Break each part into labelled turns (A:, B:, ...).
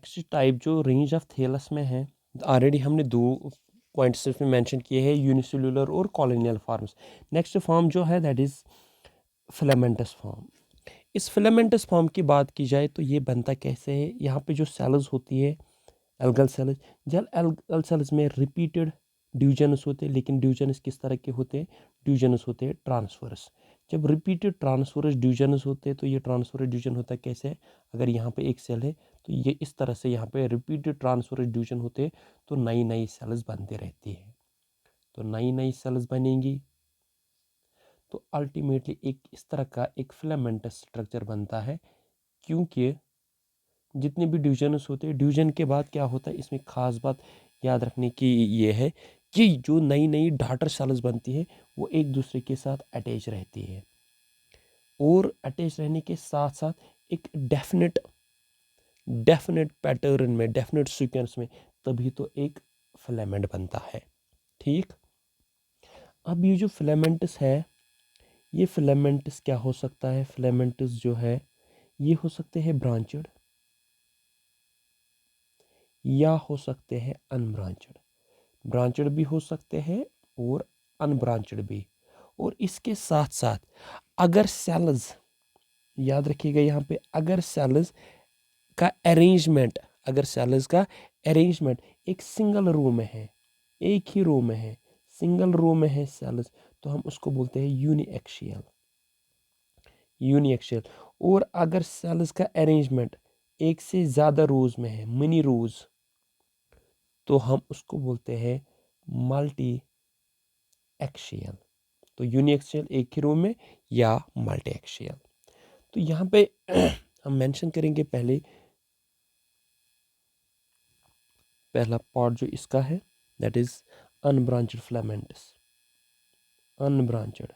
A: Next type जो range of thallus में है, ऑलरेडी हमने दो पॉइंट्स इसमें मेंशन किए हैं, यूनिसेल्युलर और कॉलोनियल फॉर्म्स। नेक्स्ट फॉर्म जो है दैट इज़ फिलामेंटस फॉर्म। इस फिलामेंटस फॉर्म की बात की जाए तो ये बनता कैसे है, यहाँ पे जो सेल्स होती है एल्गल सेल्स, जब एल्गल सेल्स में रिपीटेड ड्यूजनस होते हैं, लेकिन ड्यूजनस किस तरह के होते हैं, ड्यूजनस होते हैं ट्रांसफरस। जब रिपीटेड ट्रांसफरस ड्यूजनस होते हैं तो ये ट्रांसफरस ड्यूजन होता है कैसे है, अगर यहाँ पे एक सेल है तो ये इस तरह से यहाँ पे रिपीटेड ट्रांसफरस ड्यूजन होते हैं तो नई नई सेल्स बनती रहती है। तो नई नई सेल्स बनेंगी तो अल्टीमेटली एक इस तरह का एक फिलामेंटस स्ट्रक्चर बनता है। क्योंकि जितने भी ड्यूजन्स होते हैं, ड्यूजन के बाद क्या होता है, इसमें खास बात याद रखने की ये है कि जो नई नई डॉटर सेल्स बनती है वो एक दूसरे के साथ अटैच रहती है, और अटैच रहने के साथ साथ एक डेफिनेट पैटर्न में, डेफिनेट सीक्वेंस में, तभी तो एक फिलामेंट बनता है। ठीक, अब ये जो फिलामेंटस है, ये फिलामेंटस क्या हो सकता है, फिलामेंटस जो है ये हो सकते हैं ब्रांचेड या हो सकते हैं अनब्रांचेड। ब्रांचेड भी हो सकते हैं और अनब्रांचेड भी। और इसके साथ साथ अगर सेल्स, याद रखिएगा यहाँ पे, अगर सेल्स का अरेंजमेंट, अगर सेल्स का अरेंजमेंट एक सिंगल रो में है, एक ही रो में है, सिंगल रो में है सेल्स, तो हम उसको बोलते हैं यूनिएक्सियल। यूनिएक्सियल। और अगर सेल्स का अरेंजमेंट एक से ज़्यादा रोज में है, मिनी रोज, तो हम उसको बोलते हैं मल्टी एक्सियल। तो यूनिएक्सियल एक ही रो में या मल्टी एक्सियल। तो यहाँ पे हम मेंशन करेंगे पहला पार्ट जो इसका है दैट इज अनब्रांचेड फिलामेंटस। अनब्रांचेड,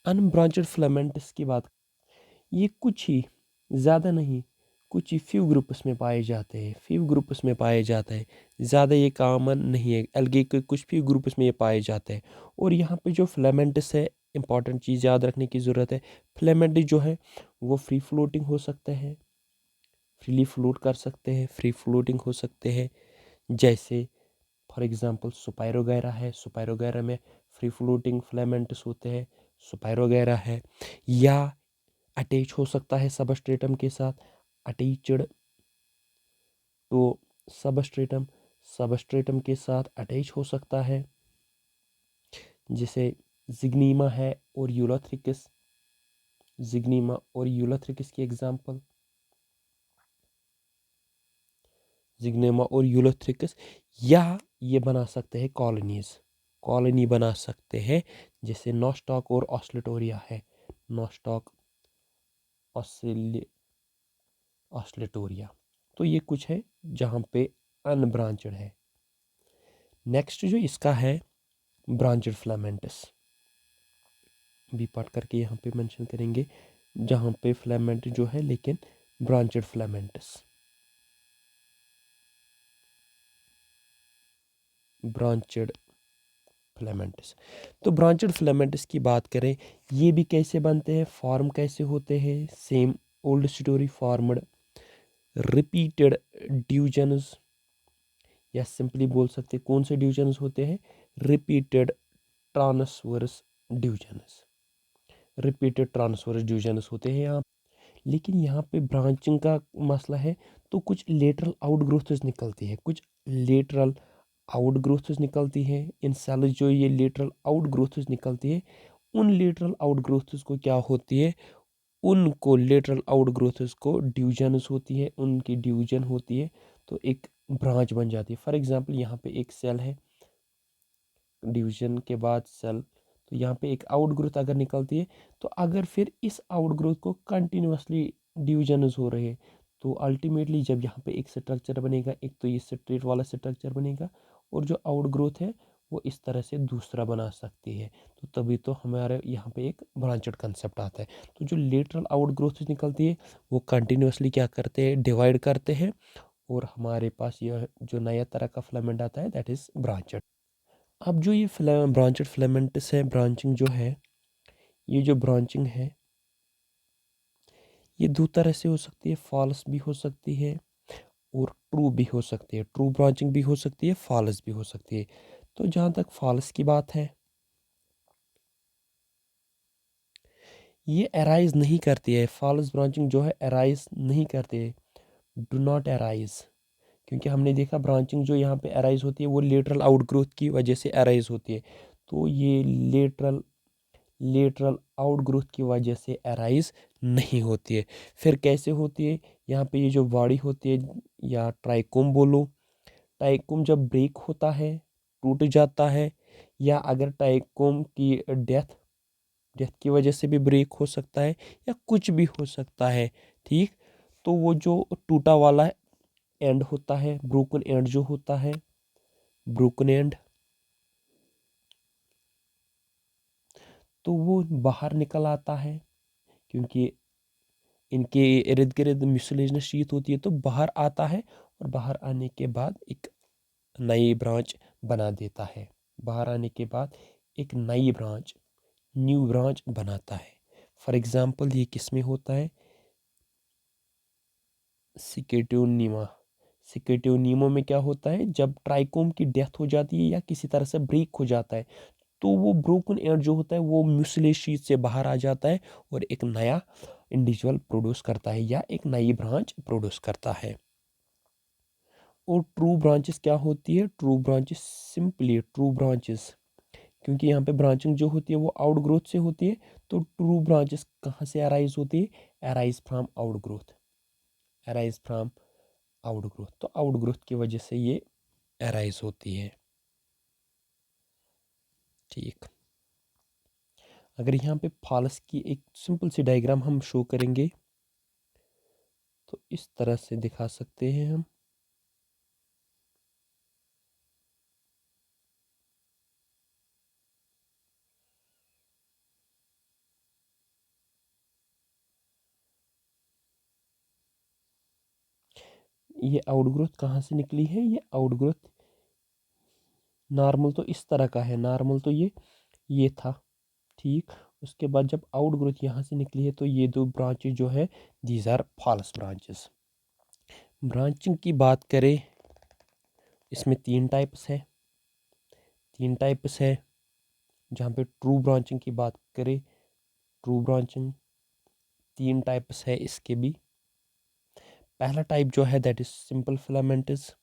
A: अनब्रांचेड फिलामेंटस की बात, ये कुछ ही, ज़्यादा नहीं, कुछ ही फ्यू ग्रुप्स में पाए जाते हैं, फ्यू ग्रुप्स में पाए जाते हैं, ज़्यादा ये कॉमन नहीं है। एल्गे के कुछ फ्यू ग्रुप्स में ये पाए जाते हैं। और यहाँ पे जो फिलामेंटस है, इंपॉर्टेंट चीज़ याद रखने की ज़रूरत है, फिलामेंट जो है वो फ्री फ्लोटिंग हो सकते हैं, फ्रीली फ्लोट कर सकते हैं, फ्री फ्लोटिंग हो सकते हैं। जैसे फॉर एग्जांपल सुपाइरोगैरा है, सुपाइरोगैरा में फ्री फ्लोटिंग फिलामेंट्स होते हैं, सुपाइरोगैरा है। या अटैच हो सकता है सबस्ट्रेटम के साथ, अटैच्ड, तो सबस्ट्रेटम सबस्ट्रेटम के साथ अटैच हो सकता है, जैसे जिग्नीमा है और यूलोथ्रिकस। जिग्नीमा और यूलोथ्रिकस की एग्जांपल, जिग्नेमा और यूलोथ्रिकस। या ये बना सकते हैं कॉलोनीज, कॉलोनी बना सकते हैं, जैसे नोस्टॉक और ऑस्लेटोरिया है, नोस्टॉक ऑस्लेटोरिया। तो ये कुछ है जहाँ पे अनब्रांचेड है। नेक्स्ट जो इसका है ब्रांचेड फिलामेंटस, भी पढ़ करके यहाँ पे मेंशन करेंगे, जहाँ पे फिलामेंट जो है लेकिन ब्रांचेड फिलामेंटस, ब्रांचेड फिलामेंटस। तो ब्रांचेड फिलामेंटस की बात करें, ये भी कैसे बनते हैं, फॉर्म कैसे होते हैं, same old story, formed repeated ड्यूजन्स, या सिंपली बोल सकते कौन से ड्यूजन्स होते हैं, रिपीटेड ट्रांसवर्स ड्यूजन्स, रिपीटेड ट्रांसवर्स ड्यूजन्स होते हैं यहाँ। लेकिन यहाँ पे ब्रांचिंग का मसला है, तो कुछ लेटरल आउटग्रोथ्स निकलती है, कुछ लेटरल आउटग्रोथ्स निकलती है इन सेल्स। जो ये लेटरल आउटग्रोथ्स निकलती है, उन लेटरल आउटग्रोथ्स को क्या होती है, उनको लेटरल आउटग्रोथ्स को ड्यूजन्स होती है, उनकी ड्यूजन होती है, तो एक ब्रांच बन जाती है। फॉर एग्जांपल यहाँ पे एक सेल है, डिवीजन के बाद सेल, तो यहाँ पे एक आउटग्रोथ अगर निकलती है, तो अगर फिर इस आउटग्रोथ को कंटिन्यूसली डिवीजन्स हो रहे हैं, तो अल्टीमेटली जब यहाँ पे एक स्ट्रक्चर बनेगा, एक तो ये स्ट्रेट वाला स्ट्रक्चर बनेगा, और जो आउटग्रोथ है वो इस तरह से दूसरा बना सकती है। तो तभी तो हमारे यहाँ पे एक ब्रांचेड कंसेप्ट आता है। तो जो लेटरल आउटग्रोथ निकलती है वो कंटिन्यूसली क्या करते हैं, डिवाइड करते हैं, और हमारे पास यह जो नया तरह का फिलामेंट आता है दैट इज़ ब्रांचेड। अब जो ये ब्रांचेड फिलामेंट्स है, ब्रांचिंग जो है, ये जो ब्रांचिंग है ये दो तरह से हो सकती है, फॉल्स भी हो सकती है और ट्रू भी हो सकती है। ट्रू ब्रांचिंग भी हो सकती है, फॉल्स भी हो सकती है। तो जहाँ तक फॉल्स की बात है, ये अराइज नहीं करती है। फॉल्स ब्रांचिंग जो है अराइज नहीं करती है, डू नॉट अराइज। क्योंकि हमने देखा ब्रांचिंग जो यहाँ पे अराइज होती है वो लेटरल आउटग्रोथ की वजह से अराइज होती है। तो ये लेटरल आउटग्रोथ की वजह से अराइज नहीं होती है। फिर कैसे होती है? यहाँ पे ये जो बॉडी होती है या ट्राइकोम बोलो, ट्राइकोम जब ब्रेक होता है, टूट जाता है, या अगर ट्राइकोम की डेथ की वजह से भी ब्रेक हो सकता है, या कुछ भी हो सकता है, ठीक। तो वो जो टूटा वाला एंड होता है, ब्रोकन एंड जो होता है, ब्रोकन एंड, तो वो बाहर निकल आता है। क्योंकि इनके इर्द गिर्द म्यूसिलेजनस शीथ होती है, तो बाहर आता है और बाहर आने के बाद एक नई ब्रांच बना देता है। बाहर आने के बाद एक नई ब्रांच, न्यू ब्रांच बनाता है। फॉर एग्जांपल ये किस में होता है? सिकेटियोनीमा। सिकेटियोनीमो में क्या होता है? जब ट्राइकोम की डेथ हो जाती है या किसी तरह से ब्रेक हो जाता है, तो वो ब्रोकन एंड जो होता है वो म्यूसिलेज शीथ से बाहर आ जाता है और एक नया इंडिविजुअल प्रोड्यूस करता है या एक नई ब्रांच प्रोड्यूस करता है। और ट्रू ब्रांचेस क्या होती है? True branches simply true branches, क्योंकि यहाँ पे ब्रांचिंग जो होती है वो आउट ग्रोथ से होती है, तो ट्रू ब्रांचेस कहाँ से अराइज होती है? Arise from out growth, arise from out growth. तो आउट ग्रोथ की वजह से ये अराइज होती है, ठीक। अगर यहाँ पे फॉल्स की एक सिंपल सी डायग्राम हम शो करेंगे तो इस तरह से दिखा सकते हैं हम। ये आउटग्रोथ कहाँ से निकली है? ये आउटग्रोथ नॉर्मल तो इस तरह का है, नॉर्मल तो ये था, ठीक। उसके बाद जब आउटग्रोथ यहाँ से निकली है तो ये दो ब्रांचेस जो है, these are false branches. Branching की बात करें, इसमें तीन टाइप्स है। जहाँ पे ट्रू ब्रांचिंग की बात करें, ट्रू ब्रांचिंग तीन टाइप्स है इसके भी। पहला टाइप जो है that is simple filaments.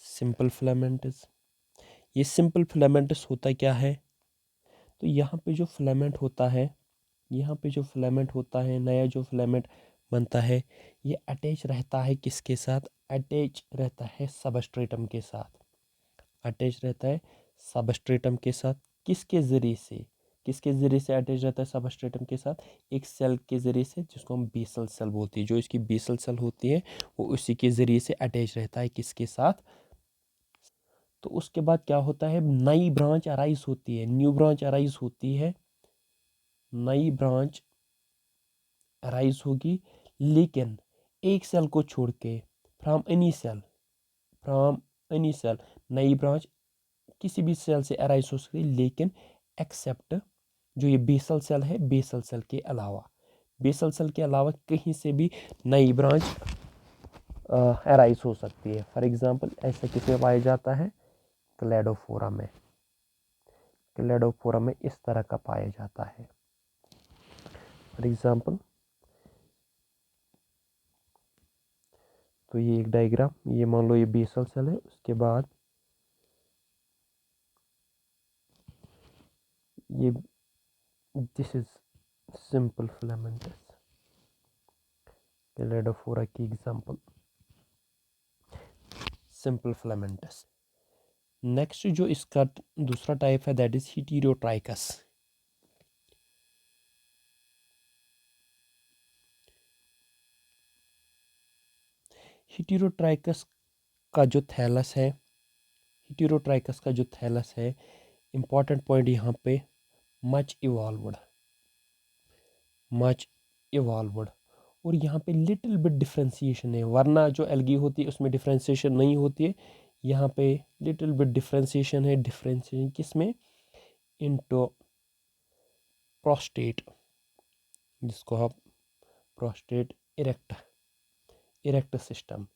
A: Simple filaments, ये सिंपल फिलामेंट्स होता क्या है? तो यहाँ पे जो फिलामेंट होता है, यहाँ पे जो फिलामेंट होता है, नया जो फिलामेंट बनता है, ये अटैच रहता है किसके साथ? अटैच रहता है सबस्ट्रेटम के साथ। अटैच रहता है सबस्ट्रेटम के साथ। किसके ज़रिए से? किसके ज़रिए से अटैच रहता है सबस्ट्रेटम के साथ? एक सेल के ज़रिए से जिसको हम बेसल सेल बोलते हैं। जो इसकी बेसल सेल होती है वो उसी के ज़रिए से अटैच रहता है किसके साथ? तो उसके बाद क्या होता है? नई ब्रांच अराइज होती है, न्यू ब्रांच अराइज होती है, नई ब्रांच अराइज होगी, लेकिन एक सेल को छोड़ के, from any cell, from any cell, नई ब्रांच किसी भी सेल से अराइज हो सकती है, लेकिन एक्सेप्ट जो ये बेसल सेल है, बेसल सेल के अलावा, बेसल सेल के अलावा कहीं से भी नई ब्रांच अराइज हो सकती है। फॉर एग्जांपल ऐसा किसमें पाया जाता है? क्लेडोफोरा में। क्लेडोफोरा में इस तरह का पाया जाता है। फॉर एग्जांपल, तो ये एक डायग्राम, ये मान लो ये बेसल सेल है, उसके बाद ये this is simple filamentous, Cladophora की एग्जांपल सिंपल फिलामेंटस। नेक्स्ट जो इसका दूसरा टाइप है दैट इज हेटेरोट्राइकस। हेटेरोट्राइकस का जो थैलस है, हेटेरोट्राइकस का जो थैलस है, इंपॉर्टेंट पॉइंट यहाँ पे, मच इवॉल्वड, मच इवॉल्वड। और यहाँ पे लिटिल बिट डिफ्रेंसिएशन है, वरना जो एल्गी होती है उसमें डिफ्रेंसिएशन नहीं होती है। यहाँ पे लिटिल बिट डिफ्रेंसिएशन है। डिफ्रेंसिएशन किस में? इनटू प्रोस्टेट, जिसको आप prostate erect system,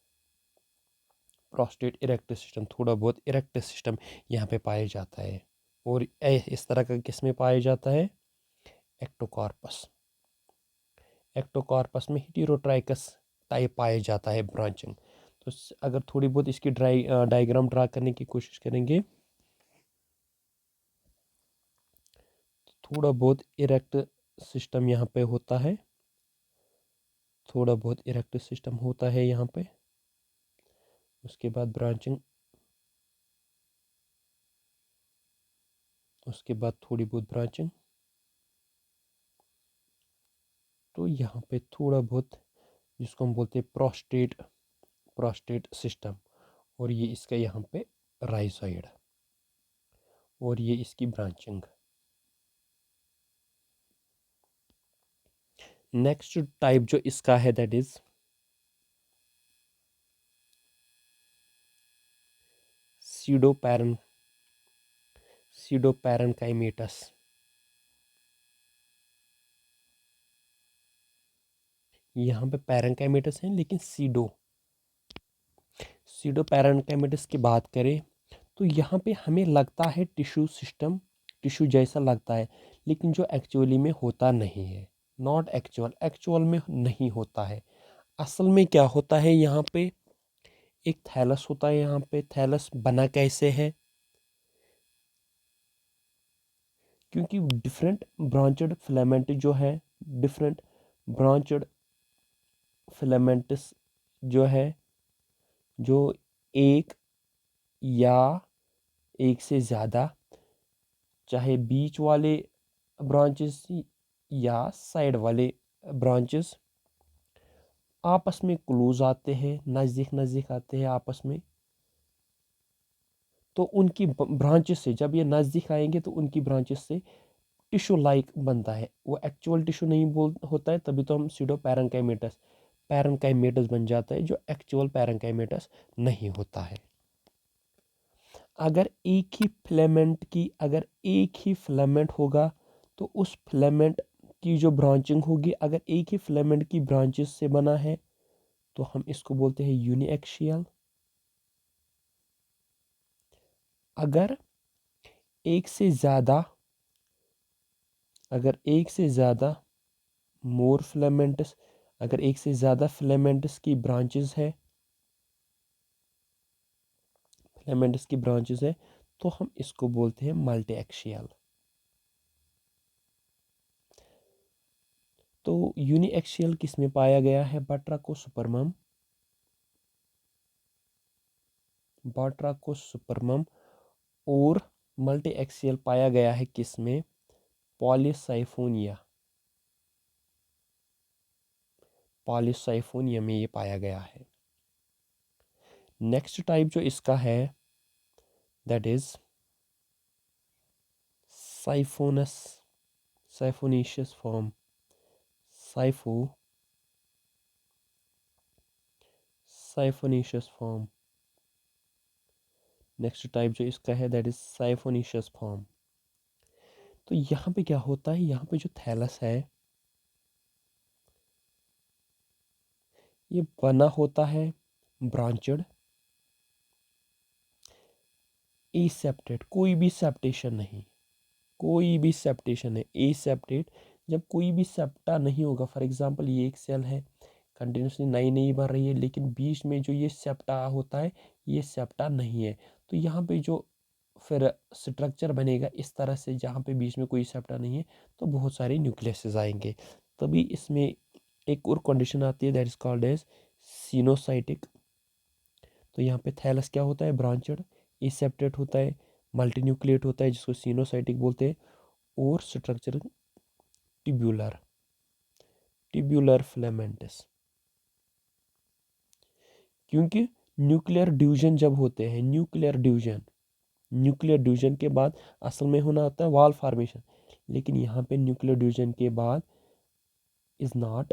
A: prostate erect system, थोड़ा बहुत इरेक्ट सिस्टम यहाँ पे पाया जाता है। और इस तरह का किस में पाया जाता है? एक्टोकार्पस। एक्टोकार्पस में हेटेरोट्राइकस टाइप पाया जाता है ब्रांचिंग। तो अगर थोड़ी बहुत इसकी डायग्राम ड्रा करने की कोशिश करेंगे, थोड़ा बहुत इरेक्ट सिस्टम यहाँ पे होता है, थोड़ा बहुत इरेक्ट सिस्टम होता है यहाँ पे। उसके बाद ब्रांचिंग, उसके बाद थोड़ी बहुत ब्रांचिंग। तो यहाँ पे थोड़ा बहुत जिसको हम बोलते हैं प्रोस्टेट सिस्टम, और ये इसका यहाँ पे राइजोइड, और ये इसकी ब्रांचिंग। नेक्स्ट टाइप जो इसका है दैट इज सीडोपैरेन्काइमेटस। यहाँ पे पैरेन्काइमेटस है, लेकिन सीडोपैरेन्काइमेटस की बात करें तो यहाँ पे हमें लगता है टिश्यू सिस्टम, टिश्यू जैसा लगता है, लेकिन जो एक्चुअली में होता नहीं है। नॉट एक्चुअल में नहीं होता है। असल में क्या होता है, यहाँ पे एक थैलस होता है। यहाँ पे थैलस बना कैसे है? क्योंकि डिफरेंट ब्रांचेड फिलामेंट जो है, डिफरेंट ब्रांचेड फिलामेंट्स जो है, जो एक या एक से ज़्यादा, चाहे बीच वाले ब्रांचेस या साइड वाले ब्रांचेस, आपस में क्लोज आते हैं, नज़दीक नज़दीक आते हैं आपस में। तो उनकी ब्रांचेस से जब ये नज़दीक आएंगे तो उनकी ब्रांचेस से टिश्यू लाइक बनता है। वो एक्चुअल टिश्यू नहीं बोल होता है, तभी तो हम सीडो पैरेन्काइमेटस बन जाता है, जो एक्चुअल पैरेन्काइमेटस नहीं होता है। अगर एक ही फिलामेंट होगा तो उस फिलामेंट की जो ब्रांचिंग होगी, अगर एक ही फिलामेंट की ब्रांचेस से बना है तो हम इसको बोलते हैं यूनिएक्सियल। अगर एक से ज़्यादा अगर एक से ज़्यादा मोर फिलामेंट्स अगर एक से ज़्यादा फिलामेंट्स की ब्रांचेस है तो हम इसको बोलते हैं मल्टीएक्सियल। तो यूनिएक्सियल किस में पाया गया है? बाट्राकोसुपरमम। और मल्टीएक्सियल पाया गया है किस में? पॉलीसाइफोनिया में ये पाया गया है। नेक्स्ट टाइप जो इसका है that is siphonaceous form. Siphonaceous form. Next type जो इसका है दैट इज साइफोनीशियस फॉर्म। तो यहाँ पे क्या होता है, यहाँ पे जो थैलस है ये बना होता है ब्रांचेड, एसेप्टेड, कोई भी सेप्टेशन नहीं, एसेप्टेड। जब कोई भी सेप्टा नहीं होगा, फॉर एग्जांपल ये एक सेल है, कंटिन्यूसली नई नई बन रही है, लेकिन बीच में जो ये सेप्टा होता है ये सेप्टा नहीं है, तो यहाँ पे जो फिर स्ट्रक्चर बनेगा इस तरह से, जहाँ पे बीच में कोई सेप्टा नहीं है तो बहुत सारे न्यूक्लियसेस आएंगे। तभी इसमें एक और कंडीशन आती है that is called as coenocytic. तो यहाँ पे थैलस क्या होता है? ब्रांचेड, एसेप्टेड होता है, मल्टीन्यूक्लिएट होता है जिसको सिनोसाइटिक बोलते हैं, और स्ट्रक्चर ट्यूब्यूलर फिलामेंटस। क्योंकि न्यूक्लियर ड्यूजन जब होते हैं, न्यूक्लियर ड्यूजन के बाद असल में होना होता है वॉल फॉर्मेशन, लेकिन यहाँ पे न्यूक्लियर ड्यूजन के बाद is not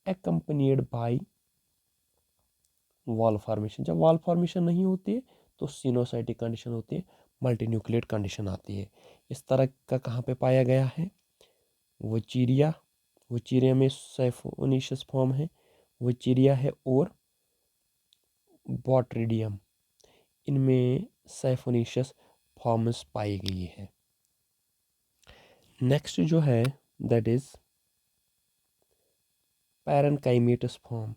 A: accompanied by wall formation. जब वॉल फॉर्मेशन नहीं होती है तो सिनोसाइटिक कंडीशन होती है, मल्टीन्यूक्लिएट कंडीशन आती है। इस तरह का कहाँ पे पाया गया है? वचीरिया में साइफोनीशियस फॉर्म है, वचीरिया है, और बॉट्रिडियम, इनमें साइफोनीशियस फॉर्म्स पाई गई है। नेक्स्ट जो है that is parenchymatous form.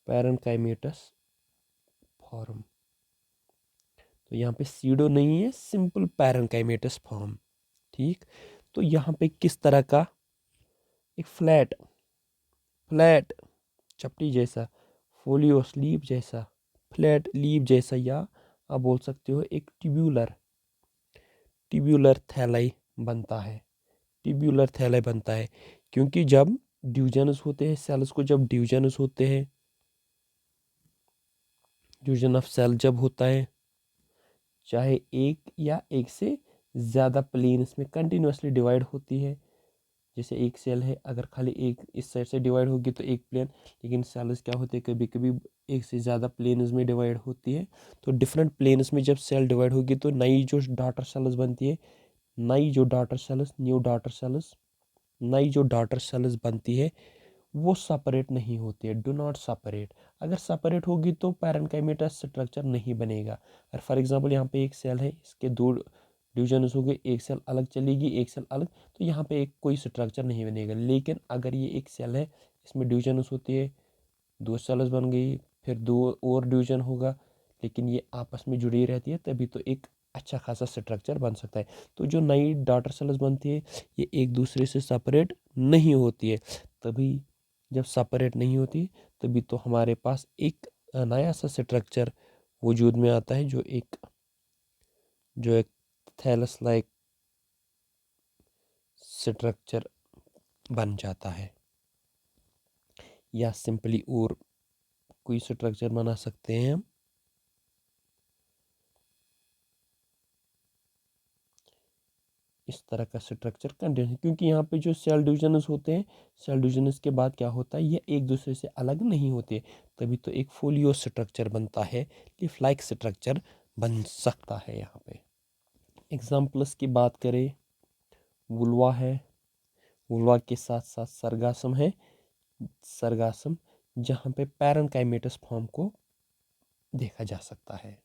A: Parenchymatous form, तो यहाँ पे सीडो नहीं है, सिंपल पैरेनकाइमेटस फॉर्म। ठीक, तो यहाँ पे किस तरह का एक फ्लैट चपटी जैसा, फोलियो स्लीव जैसा, फ्लैट लीव जैसा, या आप बोल सकते हो एक ट्यूब्यूलर थैलाई बनता है। ट्यूब्यूलर थैलाई बनता है क्योंकि जब ड्यूजनस होते हैं सेल्स को, जब ड्यूजनस होते हैं, ड्यूजन ऑफ सेल जब होता है, चाहे एक या एक से ज़्यादा प्लेन्स में कंटिन्यूसली डिवाइड होती है। जैसे एक सेल है, अगर खाली एक इस साइड से डिवाइड होगी तो एक प्लेन, लेकिन सेल्स क्या होते हैं कभी कभी एक से ज़्यादा प्लेन्स में डिवाइड होती है। तो डिफरेंट प्लेन्स में जब सेल डिवाइड होगी तो नई जो डॉटर सेल्स बनती है, नई जो डॉटर सेल्स बनती है वो सेपरेट नहीं होती है, डू नॉट सेपरेट। अगर सेपरेट होगी तो पैरेनकाइमेटस स्ट्रक्चर नहीं बनेगा। और फॉर एग्जांपल यहाँ पे एक सेल है, इसके दो डिविजन्स हो गए, एक सेल अलग चलेगी, एक सेल अलग, तो यहाँ पे एक कोई स्ट्रक्चर नहीं बनेगा। लेकिन अगर ये एक सेल है, इसमें डिविजन्स होती है, दो सेल्स बन गई, फिर दो और डिवीजन होगा, लेकिन ये आपस में जुड़ी रहती है, तभी तो एक अच्छा खासा स्ट्रक्चर बन सकता है। तो जो नई डॉटर सेल्स बनती है ये एक दूसरे से सेपरेट नहीं होती है, तभी जब सेपरेट नहीं होती तभी तो हमारे पास एक नया सा स्ट्रक्चर वजूद में आता है, जो एक थैलस लाइक स्ट्रक्चर बन जाता है। या सिंपली और कोई स्ट्रक्चर बना सकते हैं हम, इस तरह का स्ट्रक्चर कंटिन्यू, क्योंकि यहाँ पे जो सेल डिविजन्स होते हैं, सेल डिविजन्स के बाद क्या होता है, ये एक दूसरे से अलग नहीं होते, तभी तो एक फोलियो स्ट्रक्चर बनता है, लीफ लाइक स्ट्रक्चर बन सकता है। यहाँ पे एग्जाम्पल्स की बात करें, वुल्वा है, वुल्वा के साथ साथ सरगासम है, सरगासम जहाँ पे पैरेनकाइमेटस फॉर्म को देखा जा सकता है।